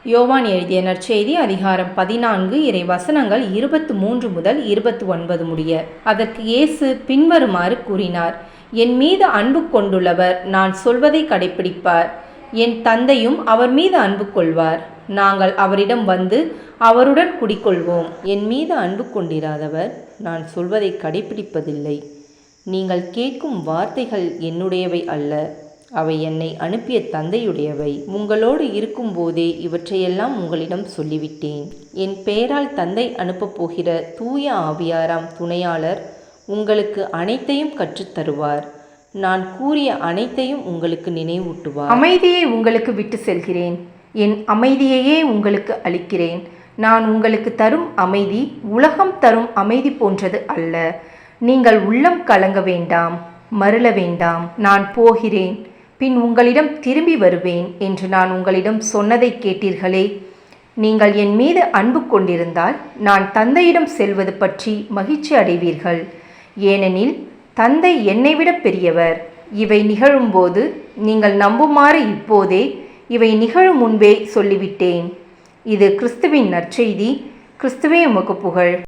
யோவான் எழுதிய நற்செய்தி அதிகாரம் 14 இறை வசனங்கள் 23 முதல் 29 முடிய. அதற்கு இயேசு பின்வருமாறு கூறினார்: என் மீது அன்பு கொண்டுள்ளவர் நான் சொல்வதை கடைப்பிடிப்பார். என் தந்தையும் அவர் மீது அன்பு கொள்வார். நாங்கள் அவரிடம் வந்து அவருடன் குடிக்கொள்வோம். என் மீது அன்பு கொண்டிராதவர் நான் சொல்வதை கடைப்பிடிப்பதில்லை. நீங்கள் கேட்கும் வார்த்தைகள் என்னுடையவை அல்ல, அவை என்னை அனுப்பிய தந்தையுடையவை. உங்களோடு இருக்கும்போதே இவற்றையெல்லாம் உங்களிடம் சொல்லிவிட்டேன். என் பெயரால் தந்தை அனுப்பப் போகிற தூய ஆவியாராம் துணையாளர் உங்களுக்கு அனைத்தையும் கற்றுத்தருவார். நான் கூறிய அனைத்தையும் உங்களுக்கு நினைவூட்டுவார். அமைதியை உங்களுக்கு விட்டு செல்கிறேன், என் அமைதியையே உங்களுக்கு அளிக்கிறேன். நான் உங்களுக்கு தரும் அமைதி உலகம் தரும் அமைதி போன்றது அல்ல. நீங்கள் உள்ளம் கலங்க வேண்டாம், மருள வேண்டாம். நான் போகிறேன், பின் உங்களிடம் திரும்பி வருவேன் என்று நான் உங்களிடம் சொன்னதை கேட்டீர்களே. நீங்கள் என் மீது அன்பு கொண்டிருந்தால் நான் தந்தையிடம் செல்வது பற்றி மகிழ்ச்சி அடைவீர்கள். ஏனெனில் தந்தை என்னை விட பெரியவர். இவை நிகழும்போது நீங்கள் நம்புமாறு இப்போதே இவை நிகழும் முன்பே சொல்லிவிட்டேன். இது கிறிஸ்துவின் நற்செய்தி. கிறிஸ்துவே உமக்கு புகழ்.